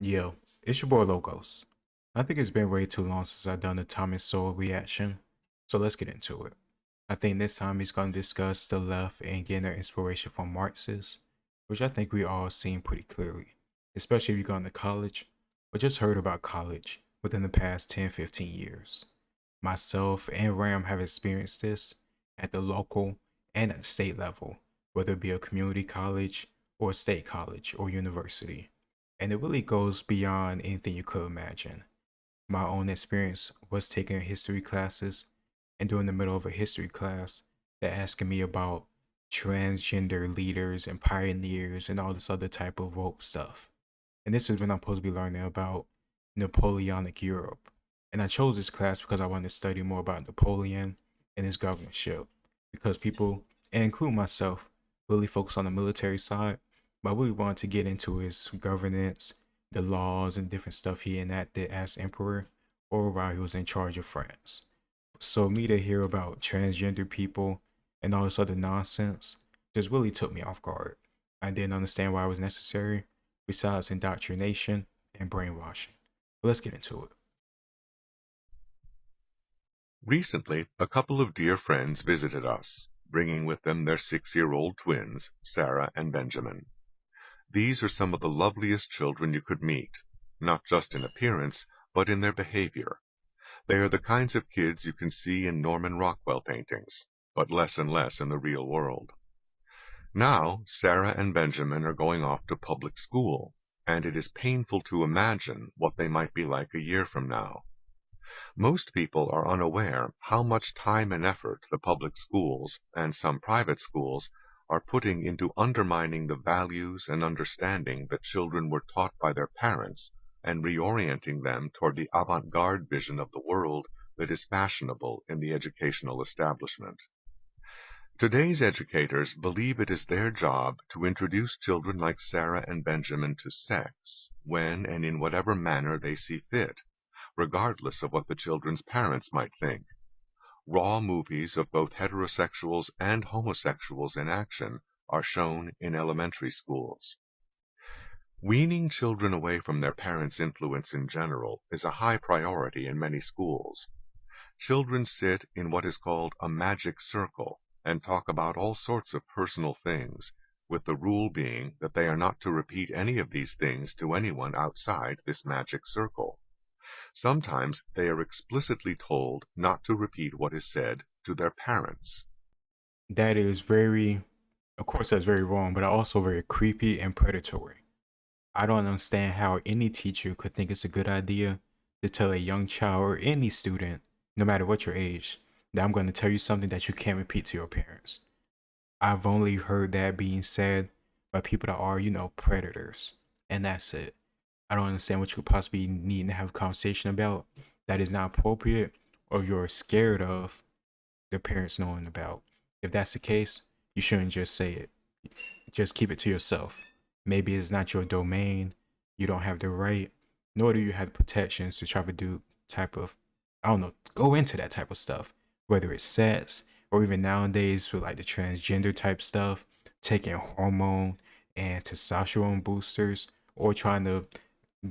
Yo, it's your boy Logos. I think it's been way too long since I've done a Thomas Sowell reaction, so let's get into it. I think this time he's going to discuss the left and getting their inspiration from Marxists, which I think we all seen pretty clearly, especially if you've gone to college or just heard about college within the past 10-15 years. Myself and Ram have experienced this at the local and at the state level, whether it be a community college or a state college or university. And it really goes beyond anything you could imagine. My own experience was taking history classes, and during the middle of a history class, they're asking me about transgender leaders and pioneers and all this other type of woke stuff. And this is when I'm supposed to be learning about Napoleonic Europe. And I chose this class because I wanted to study more about Napoleon and his governorship. Because people, and include myself, really focus on the military side, but I really wanted to get into his governance, the laws, and different stuff he enacted as emperor or while he was in charge of France. So me to hear about transgender people and all this other nonsense just really took me off guard. I didn't understand why it was necessary, besides indoctrination and brainwashing. But let's get into it. Recently, a couple of dear friends visited us, bringing with them their 6-year-old twins, Sarah and Benjamin. These are some of the loveliest children you could meet, not just in appearance, but in their behavior. They are the kinds of kids you can see in Norman Rockwell paintings, but less and less in the real world. Now, Sarah and Benjamin are going off to public school, and it is painful to imagine what they might be like a year from now. Most people are unaware how much time and effort the public schools, and some private schools, are putting into undermining the values and understanding that children were taught by their parents and reorienting them toward the avant-garde vision of the world that is fashionable in the educational establishment. Today's educators believe it is their job to introduce children like Sarah and Benjamin to sex, when and in whatever manner they see fit, regardless of what the children's parents might think. Raw movies of both heterosexuals and homosexuals in action are shown in elementary schools. Weaning children away from their parents' influence in general is a high priority in many schools. Children sit in what is called a magic circle and talk about all sorts of personal things, with the rule being that they are not to repeat any of these things to anyone outside this magic circle. Sometimes they are explicitly told not to repeat what is said to their parents. That is very, of course, that's very wrong, but also very creepy and predatory. I don't understand how any teacher could think it's a good idea to tell a young child or any student, no matter what your age, that I'm going to tell you something that you can't repeat to your parents. I've only heard that being said by people that are, predators, and that's it. I don't understand what you could possibly need to have a conversation about that is not appropriate or you're scared of the parents knowing about. If that's the case, you shouldn't just say it. Just keep it to yourself. Maybe it's not your domain. You don't have the right, nor do you have the protections to try to do type of, I don't know, go into that type of stuff. Whether it's sex or even nowadays with like the transgender type stuff, taking hormone and testosterone boosters or trying to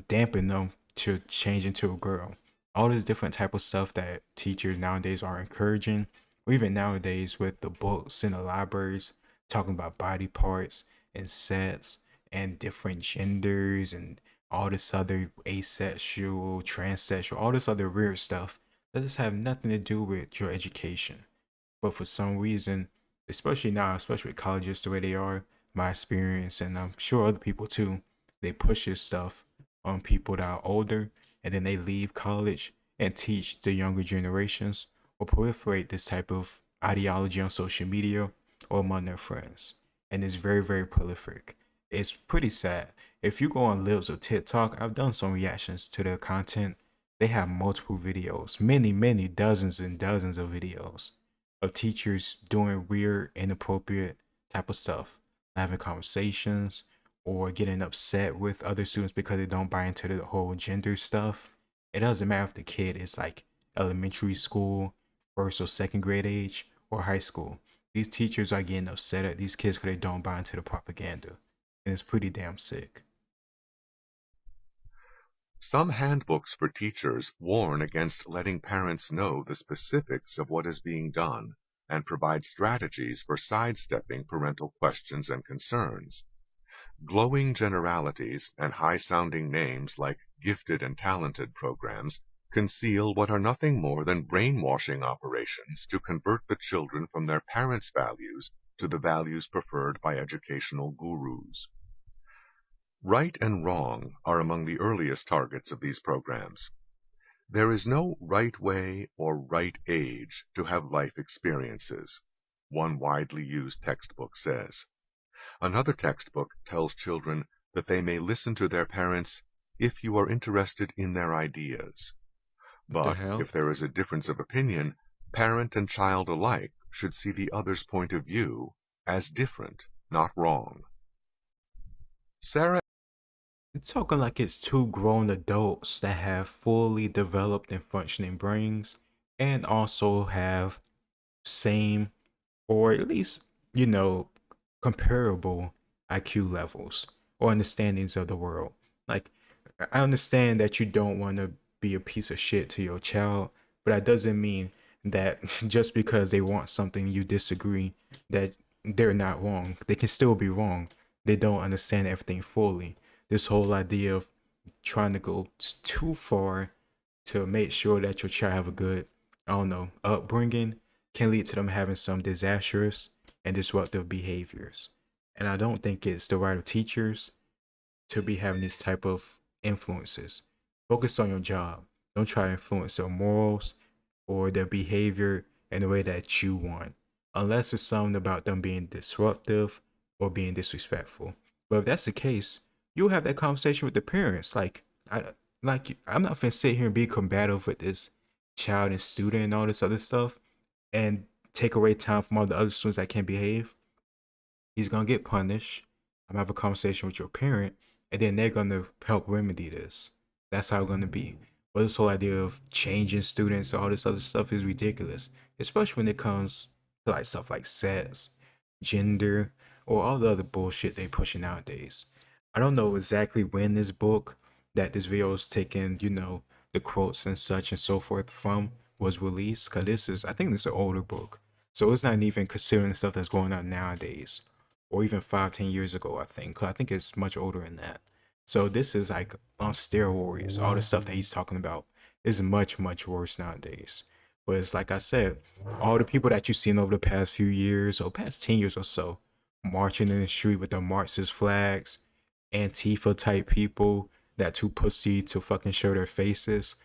dampen them to change into a girl. All this different type of stuff that teachers nowadays are encouraging, or even nowadays with the books in the libraries talking about body parts and sex and different genders and all this other asexual, transsexual, all this other weird stuff that just have nothing to do with your education. But for some reason, especially now, especially with colleges the way they are, my experience, and I'm sure other people too, they push this stuff on people that are older, and then they leave college and teach the younger generations or proliferate this type of ideology on social media or among their friends. And it's very, very prolific. It's pretty sad. If you go on Libs or TikTok, I've done some reactions to their content. They have multiple videos, many, many dozens and dozens of videos of teachers doing weird, inappropriate type of stuff, having conversations or getting upset with other students because they don't buy into the whole gender stuff. It doesn't matter if the kid is like elementary school, first or second grade age, or high school. These teachers are getting upset at these kids because they don't buy into the propaganda. And it's pretty damn sick. Some handbooks for teachers warn against letting parents know the specifics of what is being done and provide strategies for sidestepping parental questions and concerns. Glowing generalities and high-sounding names like gifted and talented programs conceal what are nothing more than brainwashing operations to convert the children from their parents' values to the values preferred by educational gurus. Right and wrong are among the earliest targets of these programs. There is no right way or right age to have life experiences, one widely used textbook says. Another textbook tells children that they may listen to their parents if you are interested in their ideas. What the But hell? if there is a difference of opinion, parent and child alike should see the other's point of view as different, not wrong. Sarah. It's talking like it's two grown adults that have fully developed and functioning brains and also have same or at least, you know, comparable IQ levels or understandings of the world. Like, I understand that you don't want to be a piece of shit to your child, but that doesn't mean that just because they want something you disagree, that they're not wrong. They can still be wrong. They don't understand everything fully. This whole idea of trying to go too far to make sure that your child have a good, I don't know, upbringing can lead to them having some disastrous and disruptive behaviors. And I don't think it's the right of teachers to be having these type of influences. Focus on your job. Don't try to influence their morals or their behavior in the way that you want, unless it's something about them being disruptive or being disrespectful. But if that's the case, you'll have that conversation with the parents. I'm not gonna sit here and be combative with this child and student and all this other stuff and take away time from all the other students that can't behave. He's gonna get punished. I'm gonna have a conversation with your parent, and then they're gonna help remedy this. That's how it's gonna be. But this whole idea of changing students, all this other stuff is ridiculous, especially when it comes to like stuff like sex, gender, or all the other bullshit they pushing nowadays. I don't know exactly when this book that this video is taking, the quotes and such and so forth from was released. Cause I think this is an older book. So it's not even considering the stuff that's going on nowadays or even 5, 10 years ago, I think. 'Cause I think it's much older than that. So this is like on steroids. All the stuff that he's talking about is much, much worse nowadays. But it's like I said, all the people that you've seen over the past few years or past 10 years or so, marching in the street with the Marxist flags, Antifa type people that too pussy to fucking show their faces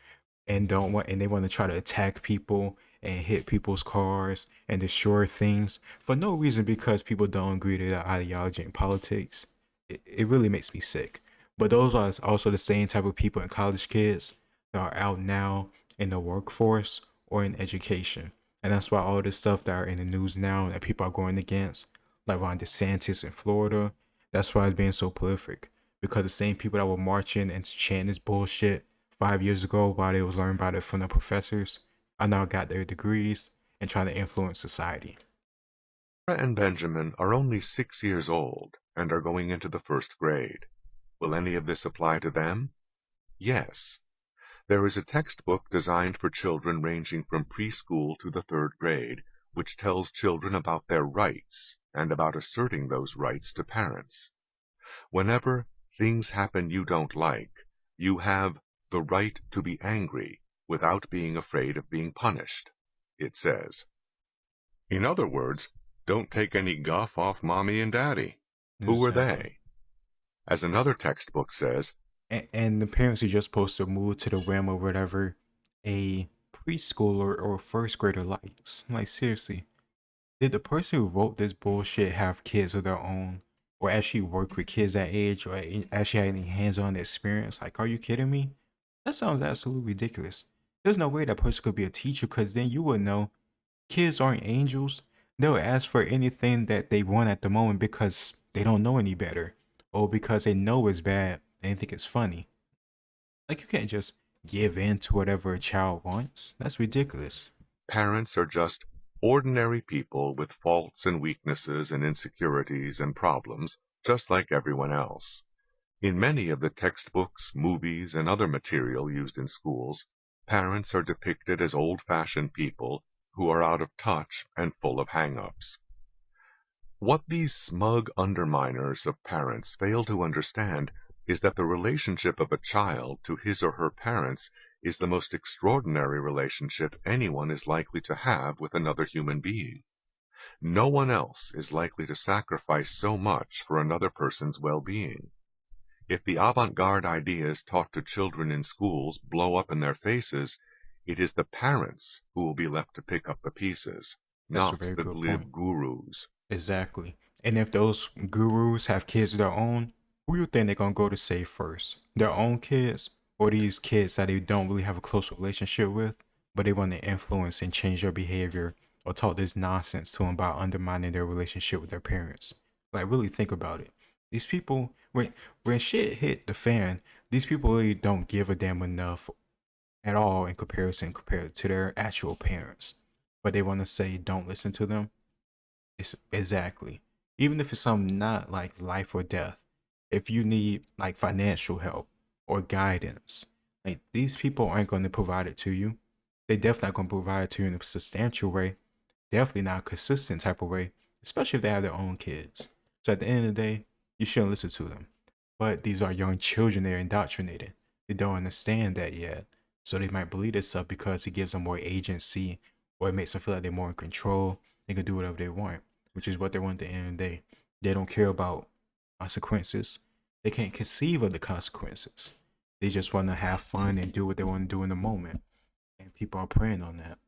and don't want and they want to try to attack people and hit people's cars and destroy things for no reason because people don't agree to their ideology and politics. It really makes me sick. But those are also the same type of people and college kids that are out now in the workforce or in education. And that's why all this stuff that are in the news now that people are going against, like Ron DeSantis in Florida, that's why it's being so prolific. Because the same people that were marching and chanting this bullshit 5 years ago while they was learning about it from the professors are now got their degrees and trying to influence society. Sarah and Benjamin are only 6 years old and are going into the first grade. Will any of this apply to them? Yes. There is a textbook designed for children ranging from preschool to the third grade, which tells children about their rights and about asserting those rights to parents. Whenever things happen you don't like, you have the right to be angry without being afraid of being punished, it says. In other words, don't take any guff off Mommy and Daddy. Who are Exactly. they? As another textbook says, And the parents are just supposed to move to the realm of whatever a preschooler or first grader likes. Like, seriously, did the person who wrote this bullshit have kids of their own or actually work with kids that age or actually had any hands-on experience? Like, are you kidding me? That sounds absolutely ridiculous. There's no way that person could be a teacher because then you would know kids aren't angels. They'll ask for anything that they want at the moment because they don't know any better or because they know it's bad and they think it's funny. Like, you can't just give in to whatever a child wants. That's ridiculous. parents are just ordinary people with faults and weaknesses and insecurities and problems, just like everyone else. In many of the textbooks, movies, and other material used in schools, parents are depicted as old-fashioned people who are out of touch and full of hang-ups. What these smug underminers of parents fail to understand is that the relationship of a child to his or her parents is the most extraordinary relationship anyone is likely to have with another human being. No one else is likely to sacrifice so much for another person's well-being. If the avant-garde ideas taught to children in schools blow up in their faces, it is the parents who will be left to pick up the pieces, That's a not very the good point. glib gurus. Exactly. And if those gurus have kids of their own, who you think they're gonna go to save first? Their own kids, or these kids that they don't really have a close relationship with, but they want to influence and change their behavior or talk this nonsense to them about undermining their relationship with their parents? Like, really think about it. These people, when shit hit the fan, these people really don't give a damn enough at all in comparison compared to their actual parents. But they want to say don't listen to them. It's exactly. Even if it's something not like life or death, if you need like financial help or guidance, like these people aren't going to provide it to you. They definitely not going to provide it to you in a substantial way. Definitely not a consistent type of way, especially if they have their own kids. So at the end of the day, you shouldn't listen to them. But these are young children, they're indoctrinated. They don't understand that yet. So they might believe this stuff because it gives them more agency or it makes them feel like they're more in control. They can do whatever they want, which is what they want at the end of the day. They don't care about consequences. They can't conceive of the consequences. They just want to have fun and do what they want to do in the moment. And people are preying on that.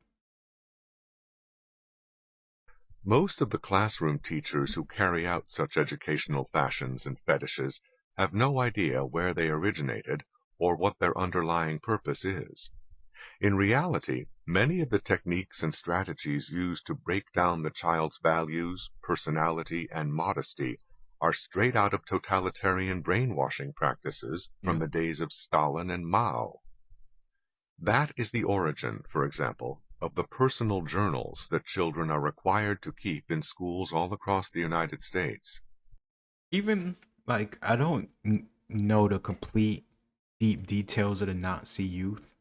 Most of the classroom teachers who carry out such educational fashions and fetishes have no idea where they originated or what their underlying purpose is. In reality, many of the techniques and strategies used to break down the child's values, personality, and modesty are straight out of totalitarian brainwashing practices from Yep. the days of Stalin and Mao. That is the origin, for example, of the personal journals that children are required to keep in schools all across the United States. Even like I don't know the complete deep details of the Nazi youth,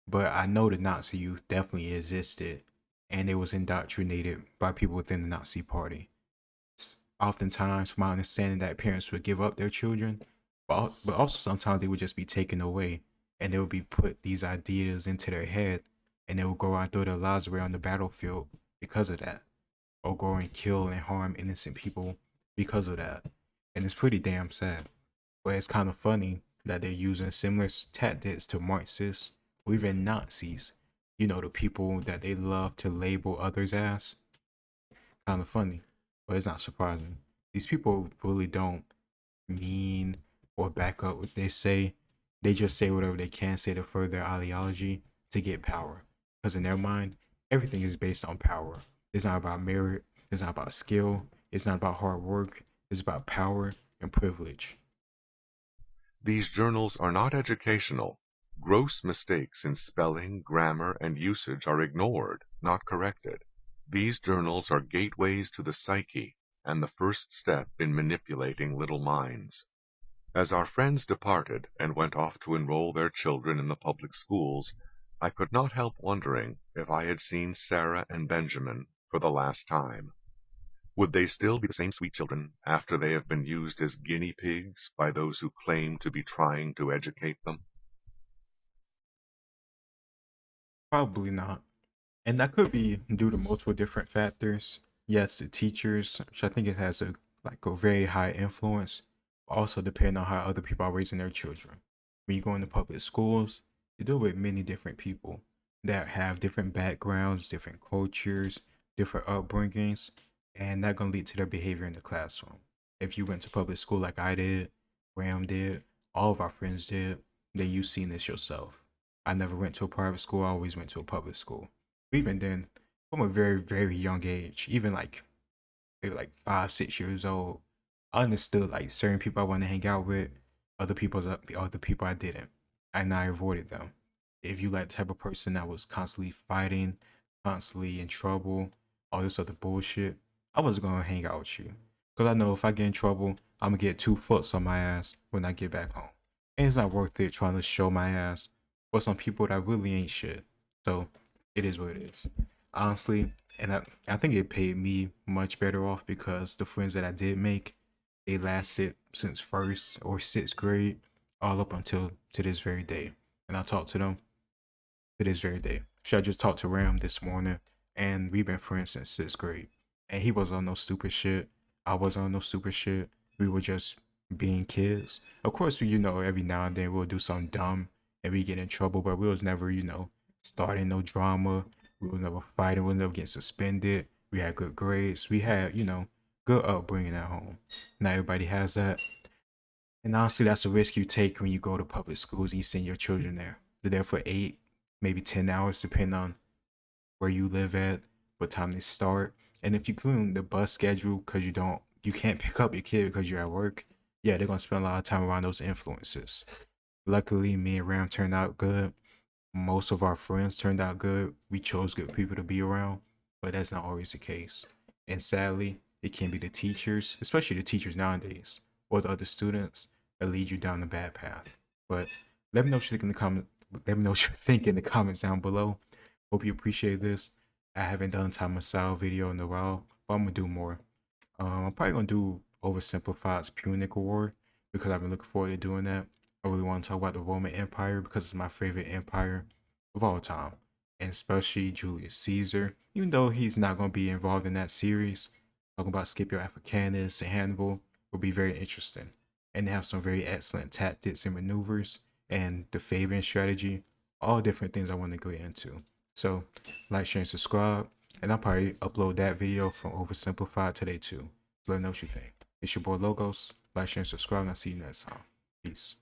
but I know the Nazi youth definitely existed and it was indoctrinated by people within the Nazi party. Oftentimes, from my understanding, that parents would give up their children, but also sometimes they would just be taken away and they would be put these ideas into their head and they would go out and throw their lives away on the battlefield because of that, or go and kill and harm innocent people because of that. And it's pretty damn sad. But it's kind of funny that they're using similar tactics to Marxists or even Nazis. You know, the people that they love to label others as. Kind of funny, but it's not surprising. These people really don't mean or back up what they say. They just say whatever they can say to further their ideology to get power. Because in their mind, everything is based on power. It's not about merit. It's not about skill. It's not about hard work. It's about power and privilege. These journals are not educational. Gross mistakes in spelling, grammar, and usage are ignored, not corrected. These journals are gateways to the psyche and the first step in manipulating little minds. As our friends departed and went off to enroll their children in the public schools, I could not help wondering if I had seen Sarah and Benjamin for the last time. Would they still be the same sweet children after they have been used as guinea pigs by those who claim to be trying to educate them? Probably not. And that could be due to multiple different factors. Yes, the teachers, which I think it has a very high influence, also depending on how other people are raising their children. When you go into public schools, you deal with many different people that have different backgrounds, different cultures, different upbringings, and that gonna lead to their behavior in the classroom. If you went to public school like I did, Graham did, all of our friends did, then you've seen this yourself. I never went to a private school, I always went to a public school. Even then, from a very, very young age, even like maybe like 5, 6 years old, I understood like certain people I want to hang out with, other people I didn't, and I avoided them. If you like the type of person that was constantly fighting, constantly in trouble, all this other bullshit, I wasn't gonna hang out with you. Because I know if I get in trouble, I'm going to get 2 foots on my ass when I get back home. And it's not worth it trying to show my ass for some people that really ain't shit. So it is what it is. Honestly, and I think it paid me much better off because the friends that I did make, they lasted since first or sixth grade all up until to this very day. And I talked to them to this very day. I just talked to Ram this morning, and we've been friends since sixth grade. And he was on no stupid shit. I wasn't on no stupid shit. We were just being kids. Of course, every now and then we'll do something dumb and we get in trouble, but we was never, starting no drama. We was never fighting. We was never getting suspended. We had good grades. We had, good upbringing at home. Not everybody has that. And honestly, that's a risk you take when you go to public schools and you send your children there. They're there for 8, maybe 10 hours, depending on where you live at, what time they start. And if you include the bus schedule, because you can't pick up your kid because you're at work, yeah, they're gonna spend a lot of time around those influences. Luckily, me and Ram turned out good. Most of our friends turned out good. We chose good people to be around, but that's not always the case. And sadly, it can be the teachers, especially the teachers nowadays, or the other students that lead you down the bad path. But let me know what you think in the comment. Let me know what you think in the comments down below. Hope you appreciate this. I haven't done a time of style video in a while, but I'm gonna do more. I'm probably gonna do oversimplified's Punic War because I've been looking forward to doing that. I really want to talk about the Roman Empire because it's my favorite empire of all time, and especially Julius Caesar. Even though he's not gonna be involved in that series, talking about Scipio Africanus and Hannibal will be very interesting, and they have some very excellent tactics and maneuvers and the Fabian strategy, all different things I want to go into. So, like, share, and subscribe. And I'll probably upload that video from Oversimplified today too. Let me know what you think. It's your boy Logos. Like, share, and subscribe, and I'll see you next time. Peace.